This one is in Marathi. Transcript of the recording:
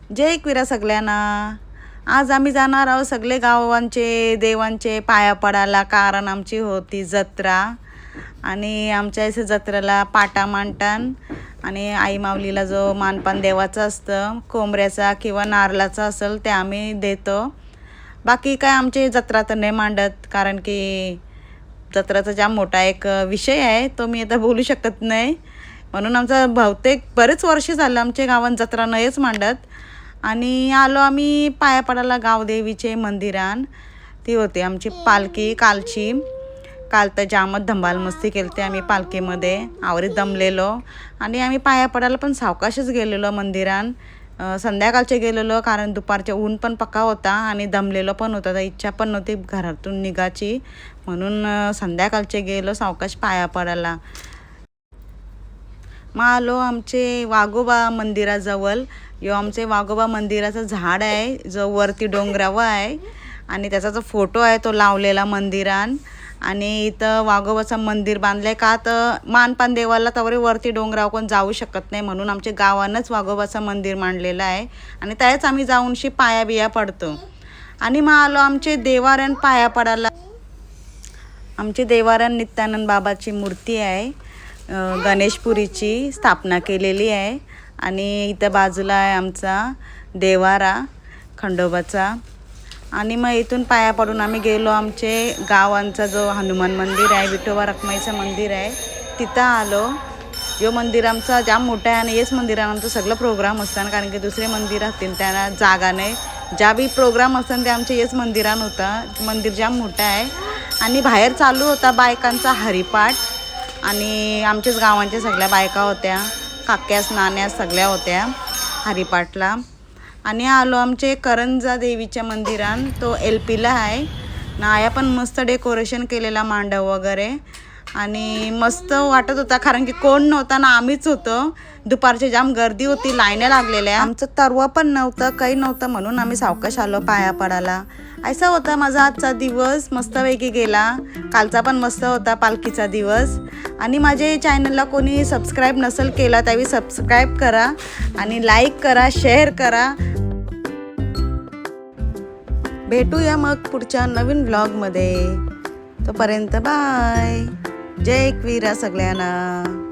जय एकविरा सगळ्यांना। आज आम्ही जाणार आहोत सगळे गावांचे देवांचे पाया पडायला, कारण आमची होती जत्रा आणि आमच्या इथे जत्रेला पाटा मांडतात आणि आई माऊलीला जो मानपान देवाचं असतं कोंबऱ्याचा किंवा नारळाचा असेल ते आम्ही देतो। बाकी काय आमची जत्रा तर नाही मांडत, कारण की जत्राचा जाम मोठा एक विषय आहे, तो मी आता बोलू शकत नाही, म्हणून आमचा बहुतेक बरेच वर्ष झालं आमच्या गावात जत्रा नाहीच मांडत। आणि आलो आम्ही पाया पडायला गावदेवीचे मंदिरान। ती होती आमची पालखी कालची। काल तर जामच धमाल मस्ती केलते आम्ही पालखीमध्ये, आवरीत दमलेलो आणि आम्ही पाया पडायला पण सावकाशच गेलेलो मंदिरान। संध्याकाळचे गेलेलो, कारण दुपारचे ऊन पण पक्का होता आणि दमलेलो पण होता, तर इच्छा पण नव्हती घरातून निघायची, म्हणून संध्याकाळचे गेलो सावकाश पाया पडायला। मग आलो आमचे वाघोबा मंदिराजवळ। यो आमचे वाघोबा मंदिराचं झाड आहे जो वरती डोंगरावर आहे आणि त्याचा जो फोटो आहे तो लावलेला मंदिरान। आणि इथं वाघोबाचं मंदिर बांधलंय का तर मानपान देवाला तवरे वरती डोंगरावर कोण जाऊ शकत नाही, म्हणून आमच्या गावानंच वाघोबाचं मंदिर मांडलेलं आहे आणि त्याच आम्ही जाऊनशी पाया बिया पडतो। आणि मग आलो आमचे देवाऱ्यान पाया पडायला। आमचे देवाऱ्यान नित्यानंद बाबाची मूर्ती आहे, गणेशपुरीची स्थापना केलेली आहे आणि इथं बाजूला आहे आमचा देवारा खंडोबाचा। आणि मग इथून पाया पडून आम्ही गेलो आमचे गावांचा जो हनुमान मंदिर आहे, विठोबा रखमाईचं मंदिर आहे, तिथं आलो। यो मंदिर आमचा जाम मोठा आहे आणि हेच मंदिरात आमचं सगळं प्रोग्राम असतात, कारण की दुसरे मंदिर असतील त्यांना जागा नाही, ज्या बी प्रोग्राम असतात ते आमच्या हेच मंदिरात होता। मंदिर जाम मोठं आहे आणि बाहेर चालू होता बायकांचा हरिपाठ आणि आमच्याच गावांच्या सगळ्या बायका होत्या, काक्यास नाण्यास सगळ्या होत्या हरिपाठला। आणि आलो आमचे करंजा देवीच्या मंदिरात, तो LPला आहे ना, आया पण मस्त डेकोरेशन केलेला मांडव वगैरे आणि मस्त वाटत होता, कारण की कोण नव्हता ना आम्हीच होतो। दुपारची जाम गर्दी होती, लाईन्या लागलेल्या, आमचं तरवा पण नव्हतं काही नव्हतं, म्हणून आम्ही सावकाश आलो पाया पडायला। असा होता माझा आजचा दिवस, मस्तपैकी गेला। कालचा पण मस्त होता पालखीचा दिवस। आणि माझे चॅनलला कोणी सबस्क्राईब नसेल केला त्यावेळी सबस्क्राईब करा आणि लाईक करा, शेअर करा। भेटूया मग पुढच्या नवीन व्लॉगमध्ये, तोपर्यंत बाय। जय एकविरा सगळ्यांना।